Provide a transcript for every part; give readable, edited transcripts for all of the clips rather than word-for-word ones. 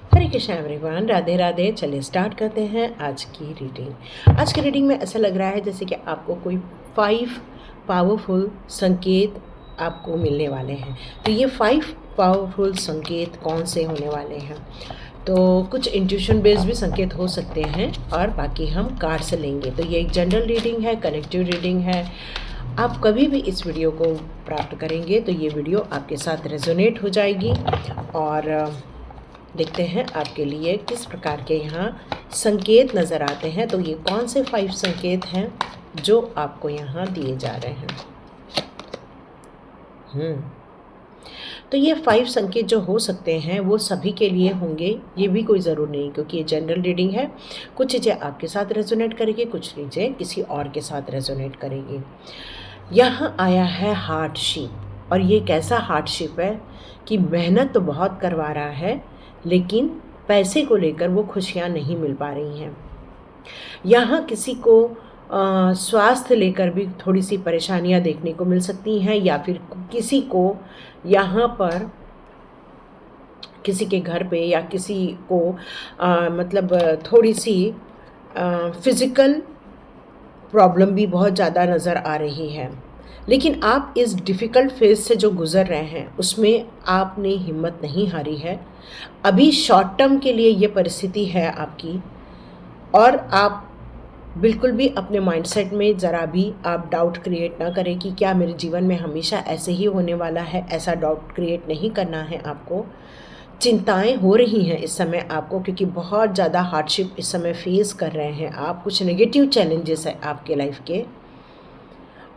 हरे Krishna everyone, Radhe Radhe. चलिए start करते हैं आज की रीडिंग। आज की रीडिंग में ऐसा लग रहा है जैसे कि आपको कोई 5 पावरफुल संकेत आपको मिलने वाले हैं। तो ये 5 पावरफुल संकेत कौन से होने वाले हैं? तो कुछ इंट्यूशन बेस्ड भी संकेत हो सकते हैं और बाकी हम कार्ड से लेंगे। तो ये एक जनरल रीडिंग है, कनेक्टिव रीडिंग है। आप कभी भी इस वीडियो को प्राप्त करेंगे तो ये वीडियो आपके साथ रेजोनेट हो जाएगी। और देखते हैं आपके लिए किस प्रकार के यहाँ संकेत नज़र आते हैं। तो ये कौन से 5 संकेत हैं जो आपको यहाँ दिए जा रहे हैं? तो ये 5 संकेत जो हो सकते हैं वो सभी के लिए होंगे, ये भी कोई ज़रूर नहीं, क्योंकि ये जनरल रीडिंग है। कुछ चीज़ें आपके साथ रेजोनेट करेगी, कुछ चीज़ें किसी और के साथ रेजोनेट करेगी। यहाँ आया है हार्डशिप, और ये कैसा हार्डशिप है कि मेहनत तो बहुत करवा रहा है लेकिन पैसे को लेकर वो खुशियाँ नहीं मिल पा रही हैं। यहाँ किसी को स्वास्थ्य लेकर भी थोड़ी सी परेशानियाँ देखने को मिल सकती हैं, या फिर किसी को यहाँ पर किसी के घर पे या किसी को मतलब थोड़ी सी फिज़िकल प्रॉब्लम भी बहुत ज़्यादा नज़र आ रही है। लेकिन आप इस डिफ़िकल्ट फेज़ से जो गुज़र रहे हैं उसमें आपने हिम्मत नहीं हारी है। अभी शॉर्ट टर्म के लिए ये परिस्थिति है आपकी, और आप बिल्कुल भी अपने माइंडसेट में ज़रा भी आप डाउट क्रिएट ना करें कि क्या मेरे जीवन में हमेशा ऐसे ही होने वाला है। ऐसा डाउट क्रिएट नहीं करना है आपको। चिंताएं हो रही हैं इस समय आपको, क्योंकि बहुत ज़्यादा हार्डशिप इस समय फेस कर रहे हैं आप। कुछ नेगेटिव चैलेंजेस है आपके लाइफ के,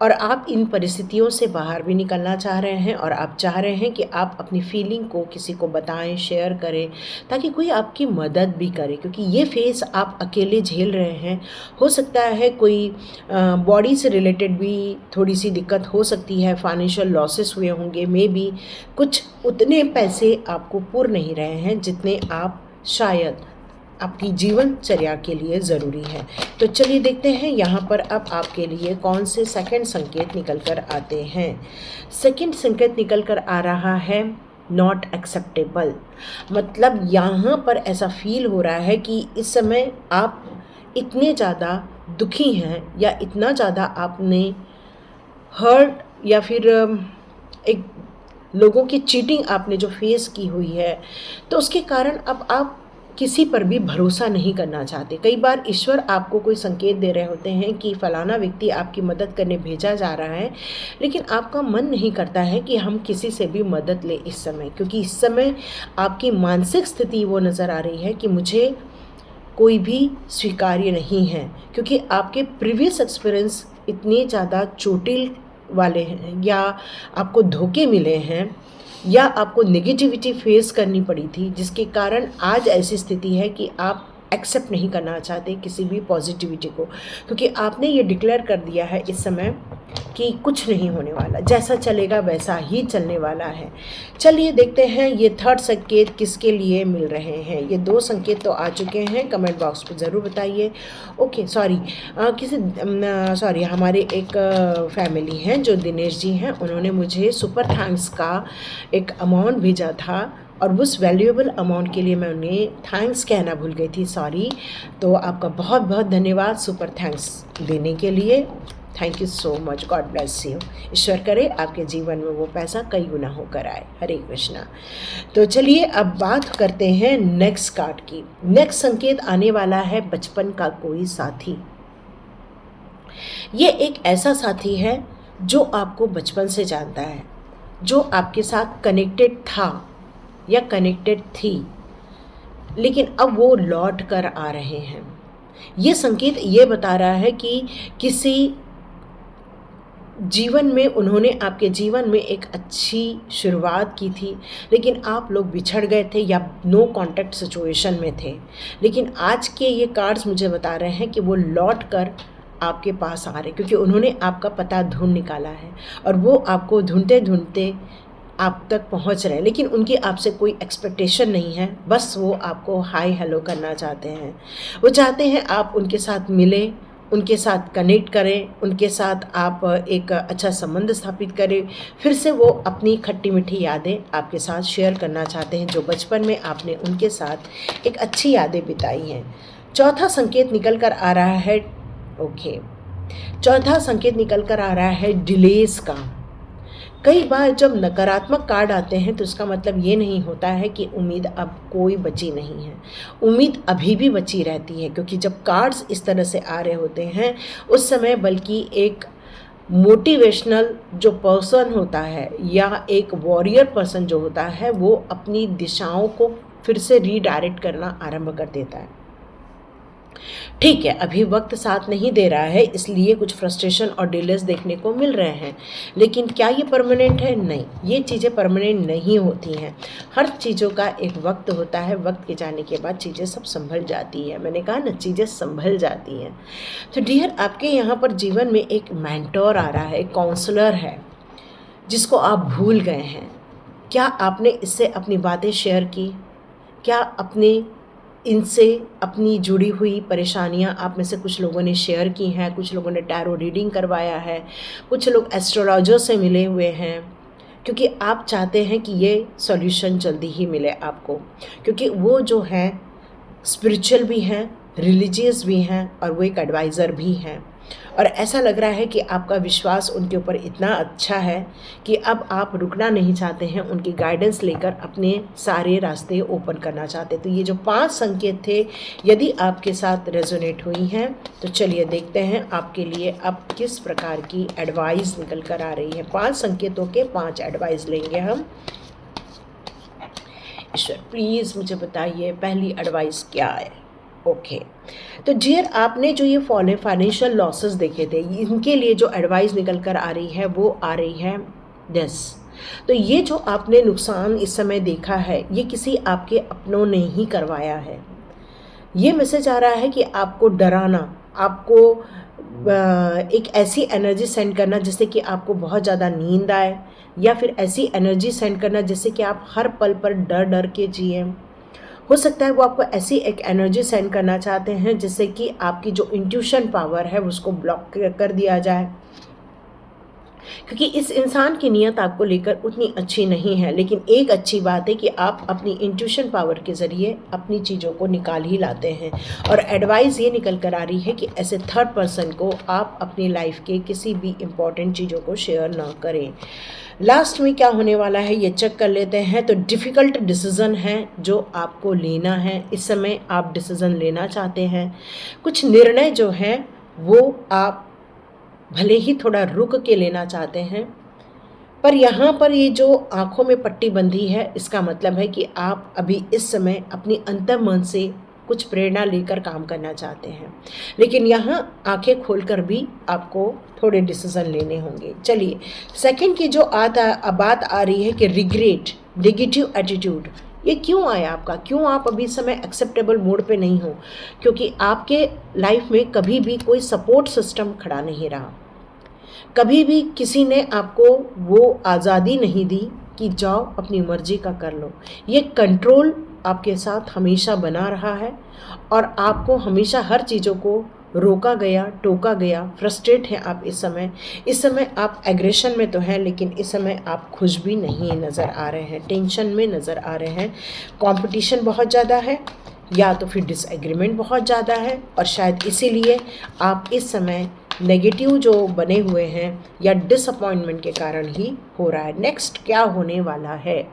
और आप इन परिस्थितियों से बाहर भी निकलना चाह रहे हैं। और आप चाह रहे हैं कि आप अपनी फीलिंग को किसी को बताएं, शेयर करें, ताकि कोई आपकी मदद भी करे, क्योंकि ये फेस आप अकेले झेल रहे हैं। हो सकता है कोई बॉडी से रिलेटेड भी थोड़ी सी दिक्कत हो सकती है, फाइनेंशियल लॉसेस हुए होंगे, मे बी कुछ उतने पैसे आपको पूर नहीं रहे हैं जितने आप शायद आपकी जीवनचर्या के लिए ज़रूरी है। तो चलिए देखते हैं यहाँ पर अब आपके लिए कौन से सेकंड संकेत निकल कर आते हैं। सेकंड संकेत निकल कर आ रहा है नॉट एक्सेप्टेबल। मतलब यहाँ पर ऐसा फील हो रहा है कि इस समय आप इतने ज़्यादा दुखी हैं, या इतना ज़्यादा आपने हर्ट, या फिर एक लोगों की चीटिंग आपने जो फेस की हुई है, तो उसके कारण अब आप किसी पर भी भरोसा नहीं करना चाहते। कई बार ईश्वर आपको कोई संकेत दे रहे होते हैं कि फलाना व्यक्ति आपकी मदद करने भेजा जा रहा है, लेकिन आपका मन नहीं करता है कि हम किसी से भी मदद लें इस समय, क्योंकि इस समय आपकी मानसिक स्थिति वो नज़र आ रही है कि मुझे कोई भी स्वीकार्य नहीं है, क्योंकि आपके प्रीवियस एक्सपीरियंस इतने ज़्यादा चोटिल वाले हैं, या आपको धोखे मिले हैं, या आपको नेगेटिविटी फेस करनी पड़ी थी, जिसके कारण आज ऐसी स्थिति है कि आप एक्सेप्ट नहीं करना चाहते किसी भी पॉजिटिविटी को, क्योंकि आपने ये डिक्लेयर कर दिया है इस समय कि कुछ नहीं होने वाला, जैसा चलेगा वैसा ही चलने वाला है। चलिए देखते हैं ये थर्ड संकेत किसके लिए मिल रहे हैं। ये 2 संकेत तो आ चुके हैं, कमेंट बॉक्स पे ज़रूर बताइए। ओके, सॉरी, हमारे एक फैमिली हैं जो दिनेश जी हैं, उन्होंने मुझे सुपर थैंक्स का एक अमाउंट भेजा था, और उस वैल्यूएबल अमाउंट के लिए मैं उन्हें थैंक्स कहना भूल गई थी, सॉरी। तो आपका बहुत बहुत धन्यवाद सुपर थैंक्स देने के लिए। Thank you so much, God bless you. ईश्वर करे आपके जीवन में वो पैसा कई गुना होकर आए। हरे कृष्णा। तो चलिए अब बात करते हैं नेक्स्ट कार्ड की। नेक्स्ट संकेत आने वाला है बचपन का कोई साथी। ये एक ऐसा साथी है जो आपको बचपन से जानता है, जो आपके साथ कनेक्टेड था या कनेक्टेड थी, लेकिन अब वो लौट कर आ रहे हैं। ये संकेत ये बता रहा है कि किसी जीवन में उन्होंने आपके जीवन में एक अच्छी शुरुआत की थी, लेकिन आप लोग बिछड़ गए थे या नो कांटेक्ट सिचुएशन में थे। लेकिन आज के ये कार्ड्स मुझे बता रहे हैं कि वो लौट कर आपके पास आ रहे, क्योंकि उन्होंने आपका पता ढूंढ निकाला है, और वो आपको ढूंढते ढूंढते आप तक पहुंच रहे हैं। लेकिन उनकी आपसे कोई एक्सपेक्टेशन नहीं है, बस वो आपको हाय हेलो करना चाहते हैं। वो चाहते हैं आप उनके साथ मिलें उनके साथ कनेक्ट करें, उनके साथ आप एक अच्छा संबंध स्थापित करें। फिर से वो अपनी खट्टी मीठी यादें आपके साथ शेयर करना चाहते हैं जो बचपन में आपने उनके साथ एक अच्छी यादें बिताई हैं। चौथा संकेत निकल कर आ रहा है चौथा संकेत निकल कर आ रहा है डिलेस का। कई बार जब नकारात्मक कार्ड आते हैं तो इसका मतलब ये नहीं होता है कि उम्मीद अब कोई बची नहीं है। उम्मीद अभी भी बची रहती है, क्योंकि जब कार्ड्स इस तरह से आ रहे होते हैं उस समय बल्कि एक मोटिवेशनल जो पर्सन होता है या एक वॉरियर पर्सन जो होता है वो अपनी दिशाओं को फिर से रीडायरेक्ट करना आरंभ कर देता है। ठीक है, अभी वक्त साथ नहीं दे रहा है, इसलिए कुछ फ्रस्ट्रेशन और डिलेस देखने को मिल रहे हैं, लेकिन क्या ये परमानेंट है? नहीं, ये चीज़ें परमानेंट नहीं होती हैं। हर चीज़ों का एक वक्त होता है, वक्त के जाने के बाद चीज़ें सब संभल जाती है। मैंने कहा ना, चीज़ें संभल जाती हैं। तो डियर, आपके यहाँ पर जीवन में एक मेंटोर आ रहा है, एक काउंसलर है जिसको आप भूल गए हैं। क्या आपने इससे अपनी बातें शेयर की? क्या अपने इनसे अपनी जुड़ी हुई परेशानियां आप में से कुछ लोगों ने शेयर की हैं? कुछ लोगों ने टैरो रीडिंग करवाया है, कुछ लोग एस्ट्रोलॉजर से मिले हुए हैं, क्योंकि आप चाहते हैं कि ये सॉल्यूशन जल्दी ही मिले आपको, क्योंकि वो जो हैं स्पिरिचुअल भी हैं, रिलीजियस भी हैं और वो एक एडवाइज़र भी हैं। और ऐसा लग रहा है कि आपका विश्वास उनके ऊपर इतना अच्छा है कि अब आप रुकना नहीं चाहते हैं, उनकी गाइडेंस लेकर अपने सारे रास्ते ओपन करना चाहते। तो ये जो 5 संकेत थे, यदि आपके साथ रेजोनेट हुई हैं तो चलिए देखते हैं आपके लिए अब किस प्रकार की एडवाइस निकल कर आ रही है। 5 संकेतों के 5 एडवाइस लेंगे हम। ईश्वर प्लीज़ मुझे बताइए पहली एडवाइस क्या है। ओके, तो डियर, आपने जो ये फाइनेंशियल लॉसेस देखे थे, इनके लिए जो एडवाइस निकल कर आ रही है वो आ रही है दिस। तो ये जो आपने नुकसान इस समय देखा है, ये किसी आपके अपनों ने ही करवाया है। ये मैसेज आ रहा है कि आपको डराना, आपको एक ऐसी एनर्जी सेंड करना जिससे कि आपको बहुत ज़्यादा नींद आए, या फिर ऐसी एनर्जी सेंड करना जिससे कि आप हर पल पर डर डर के जिए। हो सकता है वो आपको ऐसी एक एनर्जी सेंड करना चाहते हैं जिससे कि आपकी जो इंट्यूशन पावर है उसको ब्लॉक कर दिया जाए, क्योंकि इस इंसान की नीयत आपको लेकर उतनी अच्छी नहीं है। लेकिन एक अच्छी बात है कि आप अपनी इंट्यूशन पावर के ज़रिए अपनी चीज़ों को निकाल ही लाते हैं। और एडवाइस ये निकल कर आ रही है कि ऐसे थर्ड पर्सन को आप अपनी लाइफ के किसी भी इम्पॉर्टेंट चीज़ों को शेयर ना करें। लास्ट में क्या होने वाला है ये चेक कर लेते हैं। तो डिफ़िकल्ट डिसीज़न है जो आपको लेना है। इस समय आप डिसीज़न लेना चाहते हैं, कुछ निर्णय जो हैं वो आप भले ही थोड़ा रुक के लेना चाहते हैं, पर यहाँ पर ये जो आँखों में पट्टी बंधी है, इसका मतलब है कि आप अभी इस समय अपनी अंतर्मन से कुछ प्रेरणा लेकर काम करना चाहते हैं, लेकिन यहाँ आंखें खोलकर भी आपको थोड़े डिसीज़न लेने होंगे। चलिए, सेकंड की जो बात आ रही है कि रिग्रेट, नेगेटिव एटीट्यूड, ये क्यों आया आपका? क्यों आप अभी इस समय एक्सेप्टेबल मोड पे नहीं हो? क्योंकि आपके लाइफ में कभी भी कोई सपोर्ट सिस्टम खड़ा नहीं रहा, कभी भी किसी ने आपको वो आज़ादी नहीं दी कि जाओ अपनी मर्जी का कर लो। ये कंट्रोल आपके साथ हमेशा बना रहा है और आपको हमेशा हर चीज़ों को रोका गया, टोका गया। फ्रस्ट्रेट हैं आप इस समय आप एग्रेशन में तो हैं, लेकिन इस समय आप खुश भी नहीं नज़र आ रहे हैं, टेंशन में नज़र आ रहे हैं। कंपटीशन बहुत ज़्यादा है, या तो फिर डिसएग्रीमेंट बहुत ज़्यादा है, और शायद इसीलिए आप इस समय नेगेटिव जो बने हुए हैं या डिसअपॉइंटमेंट के कारण ही हो रहा है। नेक्स्ट क्या होने वाला है?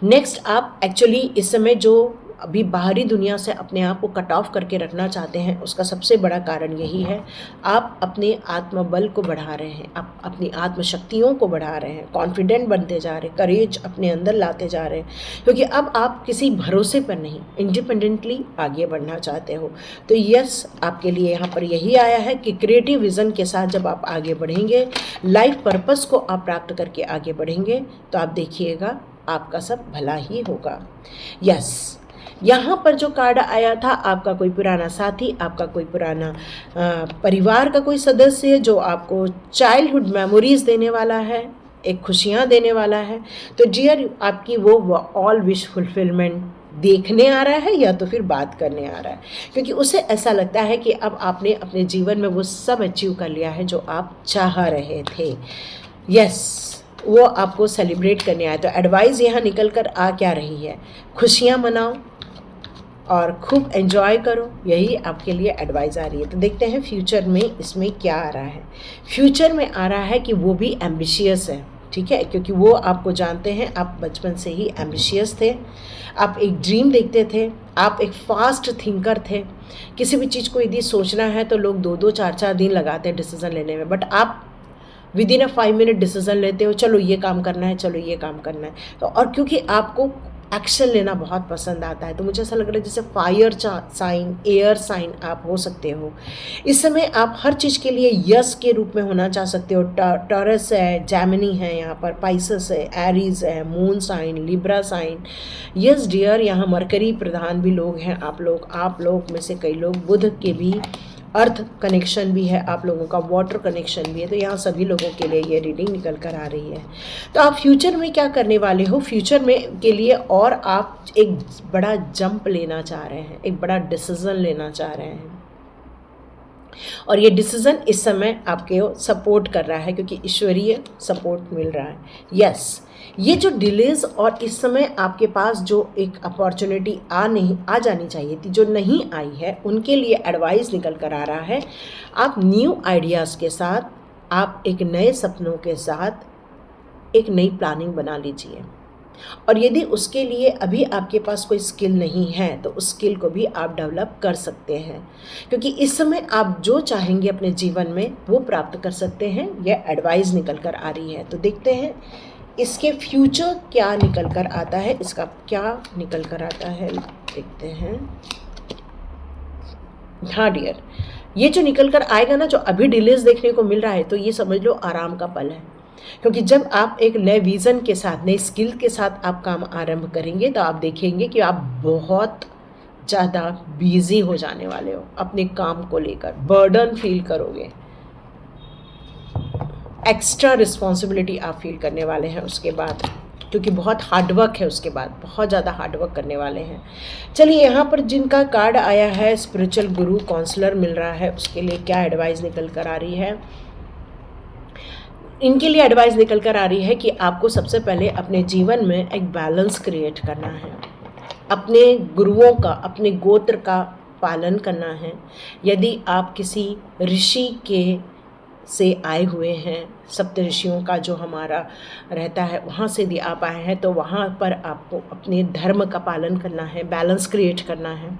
नेक्स्ट आप एक्चुअली इस समय जो अभी बाहरी दुनिया से अपने आप को कट ऑफ करके रखना चाहते हैं, उसका सबसे बड़ा कारण यही है, आप अपने आत्मबल को बढ़ा रहे हैं, आप अपनी आत्मशक्तियों को बढ़ा रहे हैं, कॉन्फिडेंट बनते जा रहे हैं, करेज अपने अंदर लाते जा रहे हैं, क्योंकि अब आप किसी भरोसे पर नहीं, इंडिपेंडेंटली आगे बढ़ना चाहते हो। तो यस, आपके लिए यहाँ पर यही आया है कि क्रिएटिव विज़न के साथ जब आप आगे बढ़ेंगे, लाइफ पर्पस को आप प्राप्त करके आगे बढ़ेंगे, तो आप देखिएगा आपका सब भला ही होगा। यस, यहाँ पर जो कार्ड आया था, आपका कोई पुराना साथी, आपका कोई पुराना परिवार का कोई सदस्य जो आपको चाइल्डहुड मेमोरीज़ देने वाला है, एक खुशियाँ देने वाला है। तो डियर, आपकी वो ऑल विश फुलफिलमेंट देखने आ रहा है या तो फिर बात करने आ रहा है, क्योंकि उसे ऐसा लगता है कि अब आपने अपने जीवन में वो सब अचीव कर लिया है जो आप चाह रहे थे। यस, वो आपको सेलिब्रेट करने आए। तो एडवाइस यहाँ निकल कर आ क्या रही है, खुशियाँ मनाओ और खूब एंजॉय करो, यही आपके लिए एडवाइस आ रही है। तो देखते हैं फ्यूचर में इसमें क्या आ रहा है। फ्यूचर में आ रहा है कि वो भी एम्बिशियस है, ठीक है, क्योंकि वो आपको जानते हैं, आप बचपन से ही एम्बिशियस थे, आप एक ड्रीम देखते थे, आप एक फास्ट थिंकर थे। किसी भी चीज़ को यदि सोचना है तो लोग 2-2 4-4 दिन लगाते हैं डिसीज़न लेने में, बट आप with in a 5 minute decision लेते हो, चलो ये काम करना है, चलो ये काम करना है। तो और क्योंकि आपको एक्शन लेना बहुत पसंद आता है, तो मुझे ऐसा लग रहा है जैसे फायर साइन, एयर साइन आप हो सकते हो। इस समय आप हर चीज़ के लिए यस के रूप में होना चाह सकते हो। टॉरस है, जैमिनी है, यहाँ पर पाइसेस है, एरीज है, moon sign, libra sign. Yes dear, यहाँ मरकरी प्रधान भी लोग हैं आप लोग में से कई लोग बुध के भी अर्थ कनेक्शन भी है, आप लोगों का वाटर कनेक्शन भी है। तो यहाँ सभी लोगों के लिए ये रीडिंग निकल कर आ रही है। तो आप फ्यूचर में क्या करने वाले हो, फ्यूचर में के लिए और आप एक बड़ा जंप लेना चाह रहे हैं, एक बड़ा डिसीज़न लेना चाह रहे हैं, और ये डिसीज़न इस समय आपके सपोर्ट कर रहा है, क्योंकि ईश्वरीय सपोर्ट मिल रहा है। यस, ये जो डिलेज और इस समय आपके पास जो एक अपॉर्चुनिटी आ जानी चाहिए थी, जो नहीं आई है, उनके लिए एडवाइस निकल कर आ रहा है। आप न्यू आइडियाज़ के साथ, आप एक नए सपनों के साथ एक नई प्लानिंग बना लीजिए, और यदि उसके लिए अभी आपके पास कोई स्किल नहीं है तो उस स्किल को भी आप डेवलप कर सकते हैं, क्योंकि इस समय आप जो चाहेंगे अपने जीवन में वो प्राप्त कर सकते हैं। यह एडवाइस निकल कर आ रही है। तो देखते हैं इसके फ्यूचर क्या निकल कर आता है, इसका क्या निकल कर आता है, देखते हैं। हाँ डियर, ये जो निकल कर आएगा ना, जो अभी डिलेज देखने को मिल रहा है, तो ये समझ लो आराम का पल है, क्योंकि जब आप एक नए विज़न के साथ, नए स्किल के साथ आप काम आरंभ करेंगे तो आप देखेंगे कि आप बहुत ज़्यादा बिजी हो जाने वाले हो, अपने काम को लेकर बर्डन फील करोगे, एक्स्ट्रा रिस्पॉन्सिबिलिटी आप फील करने वाले हैं उसके बाद, क्योंकि बहुत हार्डवर्क है, उसके बाद बहुत ज़्यादा हार्डवर्क करने वाले हैं। चलिए, यहाँ पर जिनका कार्ड आया है स्पिरिचुअल गुरु काउंसलर मिल रहा है, उसके लिए क्या एडवाइस निकल कर आ रही है। इनके लिए एडवाइस निकल कर आ रही है कि आपको सबसे पहले अपने जीवन में एक बैलेंस क्रिएट करना है, अपने गुरुओं का, अपने गोत्र का पालन करना है। यदि आप किसी ऋषि के से आए हुए हैं, सप्त ऋषियों का जो हमारा रहता है, वहाँ से यदि आप आए हैं, तो वहाँ पर आपको अपने धर्म का पालन करना है, बैलेंस क्रिएट करना है।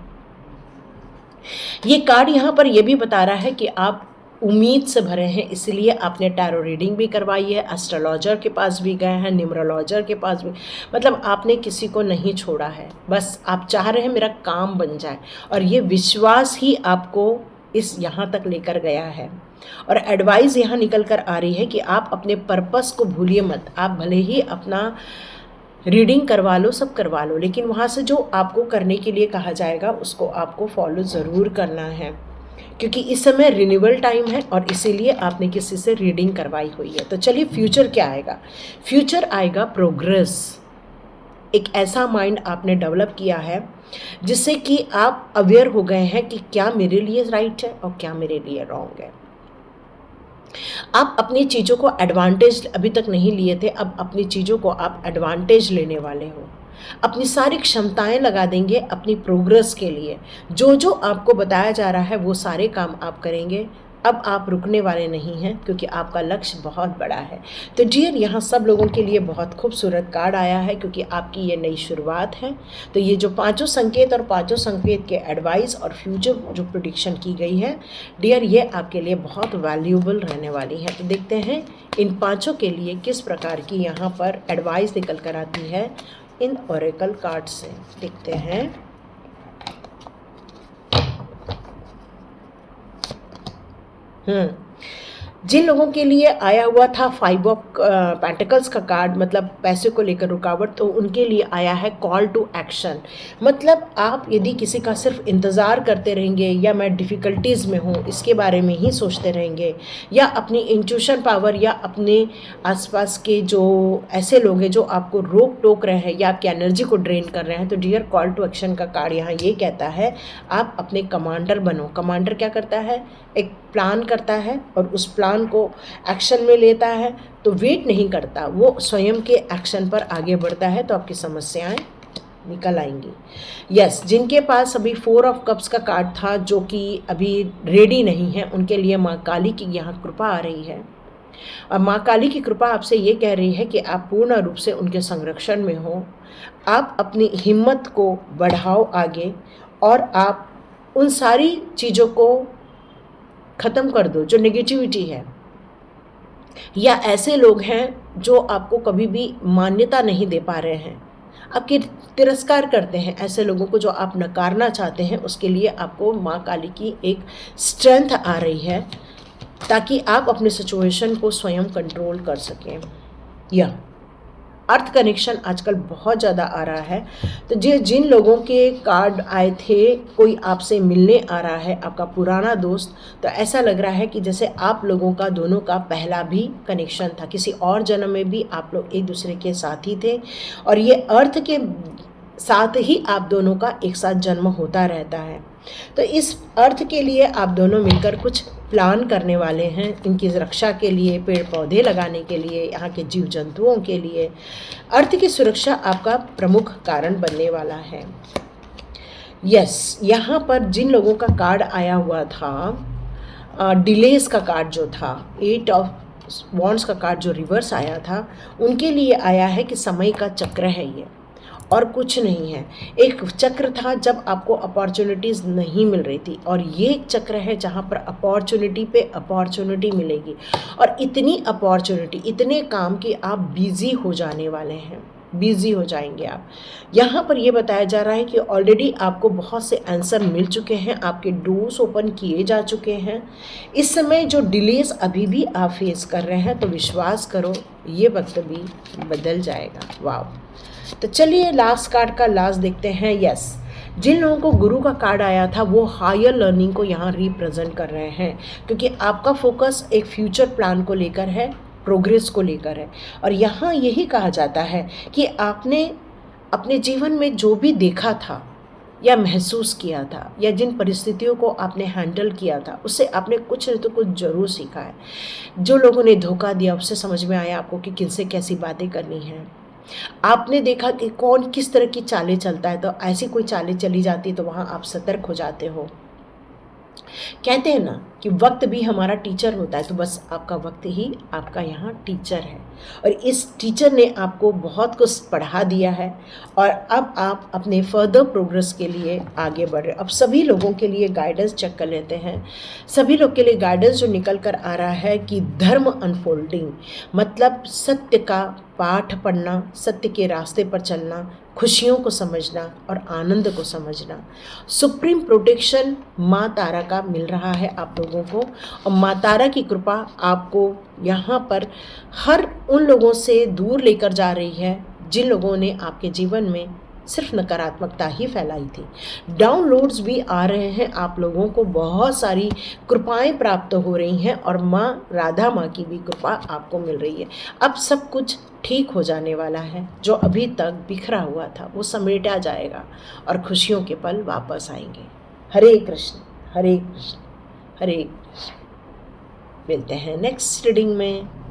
ये कार्ड यहाँ पर ये भी बता रहा है कि आप उम्मीद से भरे हैं, इसलिए आपने टैरो रीडिंग भी करवाई है, एस्ट्रोलॉजर के पास भी गए हैं, न्यूमरोलॉजर के पास भी, मतलब आपने किसी को नहीं छोड़ा है, बस आप चाह रहे हैं मेरा काम बन जाए, और ये विश्वास ही आपको इस यहाँ तक लेकर गया है। और एडवाइस यहाँ निकल कर आ रही है कि आप अपने पर्पस को भूलिए मत। आप भले ही अपना रीडिंग करवा लो, सब करवा लो, लेकिन वहाँ से जो आपको करने के लिए कहा जाएगा उसको आपको फॉलो ज़रूर करना है, क्योंकि इस समय रिन्यूअल टाइम है और इसीलिए आपने किसी से रीडिंग करवाई हुई है। तो चलिए, फ्यूचर क्या आएगा। फ्यूचर आएगा प्रोग्रेस। एक ऐसा माइंड आपने डेवलप किया है जिससे कि आप अवेयर हो गए हैं कि क्या मेरे लिए राइट है और क्या मेरे लिए रॉन्ग है। आप अपनी चीज़ों को एडवांटेज अभी तक नहीं लिए थे, अब अपनी चीज़ों को आप एडवांटेज लेने वाले हो, अपनी सारी क्षमताएं लगा देंगे अपनी प्रोग्रेस के लिए। जो जो आपको बताया जा रहा है वो सारे काम आप करेंगे। अब आप रुकने वाले नहीं हैं, क्योंकि आपका लक्ष्य बहुत बड़ा है। तो डियर, यहाँ सब लोगों के लिए बहुत खूबसूरत कार्ड आया है, क्योंकि आपकी ये नई शुरुआत है। तो ये जो पांचों संकेत और पांचों संकेत के एडवाइस और फ्यूचर जो प्रेडिक्शन की गई है डियर, ये आपके लिए बहुत वैल्यूएबल रहने वाली है। तो देखते हैं इन पाँचों के लिए किस प्रकार की यहाँ पर एडवाइस निकल कर आती है इन ओरेकल कार्ड से। देखते हैं। जिन लोगों के लिए आया हुआ था 5 ऑफ पेंटिकल्स का कार्ड, मतलब पैसे को लेकर रुकावट, तो उनके लिए आया है कॉल टू एक्शन। मतलब आप यदि किसी का सिर्फ इंतज़ार करते रहेंगे या मैं डिफ़िकल्टीज़ में हूँ इसके बारे में ही सोचते रहेंगे, या अपनी इंट्यूशन पावर या अपने आसपास के जो ऐसे लोग हैं जो आपको रोक टोक रहे हैं या आपकी एनर्जी को ड्रेन कर रहे हैं, तो डियर कॉल टू एक्शन का कार्ड यहाँ ये कहता है आप अपने कमांडर बनो। कमांडर क्या करता है, एक प्लान करता है और उस प्लान को एक्शन में लेता है, तो वेट नहीं करता, वो स्वयं के एक्शन पर आगे बढ़ता है, तो आपकी समस्याएं निकल आएंगी। यस, जिनके पास अभी 4 ऑफ कप्स का कार्ड था जो कि अभी रेडी नहीं है, उनके लिए माँ काली की यहाँ कृपा आ रही है। और माँ काली की कृपा आपसे ये कह रही है कि आप पूर्ण रूप से उनके संरक्षण में हो। आप अपनी हिम्मत को बढ़ाओ आगे, और आप उन सारी चीज़ों को ख़त्म कर दो जो नेगेटिविटी है, या ऐसे लोग हैं जो आपको कभी भी मान्यता नहीं दे पा रहे हैं, आपकी तिरस्कार करते हैं। ऐसे लोगों को जो आप नकारना चाहते हैं, उसके लिए आपको माँ काली की एक स्ट्रेंथ आ रही है ताकि आप अपने सिचुएशन को स्वयं कंट्रोल कर सकें। या अर्थ कनेक्शन आजकल बहुत ज़्यादा आ रहा है, तो जिन लोगों के कार्ड आए थे, कोई आपसे मिलने आ रहा है, आपका पुराना दोस्त, तो ऐसा लग रहा है कि जैसे आप लोगों का दोनों का पहला भी कनेक्शन था, किसी और जन्म में भी आप लोग एक दूसरे के साथी थे, और ये अर्थ के साथ ही आप दोनों का एक साथ जन्म होता रहता है। तो इस अर्थ के लिए आप दोनों मिलकर कुछ प्लान करने वाले हैं, इनकी रक्षा के लिए, पेड़ पौधे लगाने के लिए, यहाँ के जीव जंतुओं के लिए। अर्थ की सुरक्षा आपका प्रमुख कारण बनने वाला है। यस, यहाँ पर जिन लोगों का कार्ड आया हुआ था, डिलेस का कार्ड जो था, 8 ऑफ वॉन्ड्स का कार्ड जो रिवर्स आया था, उनके लिए आया है कि समय का चक्र है ये, और कुछ नहीं है। एक चक्र था जब आपको अपॉर्चुनिटीज़ नहीं मिल रही थी, और ये एक चक्र है जहाँ पर अपॉर्चुनिटी पे अपॉर्चुनिटी मिलेगी, और इतनी अपॉर्चुनिटी, इतने काम कि आप बिज़ी हो जाने वाले हैं, बिज़ी हो जाएंगे आप। यहाँ पर ये बताया जा रहा है कि ऑलरेडी आपको बहुत से आंसर मिल चुके हैं, आपके डोर्स ओपन किए जा चुके हैं। इस समय जो डिलेस अभी भी आप फेस कर रहे हैं, तो विश्वास करो ये वक्त भी बदल जाएगा। वाह! तो चलिए लास्ट कार्ड का लास्ट देखते हैं। यस, जिन लोगों को गुरु का कार्ड आया था वो हायर लर्निंग को यहाँ रिप्रेजेंट कर रहे हैं, क्योंकि आपका फोकस एक फ्यूचर प्लान को लेकर है, प्रोग्रेस को लेकर है। और यहाँ यही कहा जाता है कि आपने अपने जीवन में जो भी देखा था या महसूस किया था, या जिन परिस्थितियों को आपने हैंडल किया था, उससे आपने कुछ न तो कुछ ज़रूर सीखा है। जो लोगों ने धोखा दिया, उससे समझ में आया आपको कि किनसे कैसी बातें करनी है। आपने देखा कि कौन किस तरह की चालें चलता है, तो ऐसी कोई चालें चली जाती है तो वहाँ आप सतर्क हो जाते हो। कहते हैं ना कि वक्त भी हमारा टीचर होता है, तो बस आपका वक्त ही आपका यहाँ टीचर है, और इस टीचर ने आपको बहुत कुछ पढ़ा दिया है, और अब आप अपने फर्दर प्रोग्रेस के लिए आगे बढ़ रहे हो। अब सभी लोगों के लिए गाइडेंस चेक कर लेते हैं। सभी लोग के लिए गाइडेंस जो निकल कर आ रहा है कि धर्म अनफोल्डिंग, मतलब सत्य का पाठ पढ़ना, सत्य के रास्ते पर चलना, खुशियों को समझना और आनंद को समझना। सुप्रीम प्रोटेक्शन माँ तारा का मिल रहा है आप लोगों को, और माँ तारा की कृपा आपको यहाँ पर हर उन लोगों से दूर लेकर जा रही है जिन लोगों ने आपके जीवन में सिर्फ नकारात्मकता ही फैलाई थी। डाउनलोड्स भी आ रहे हैं, आप लोगों को बहुत सारी कृपाएं प्राप्त हो रही हैं, और माँ राधा माँ की भी कृपा आपको मिल रही है। अब सब कुछ ठीक हो जाने वाला है, जो अभी तक बिखरा हुआ था वो समेटा जाएगा, और खुशियों के पल वापस आएंगे। हरे कृष्ण, हरे कृष्ण, हरे कृष्ण। मिलते हैं नेक्स्ट रीडिंग में।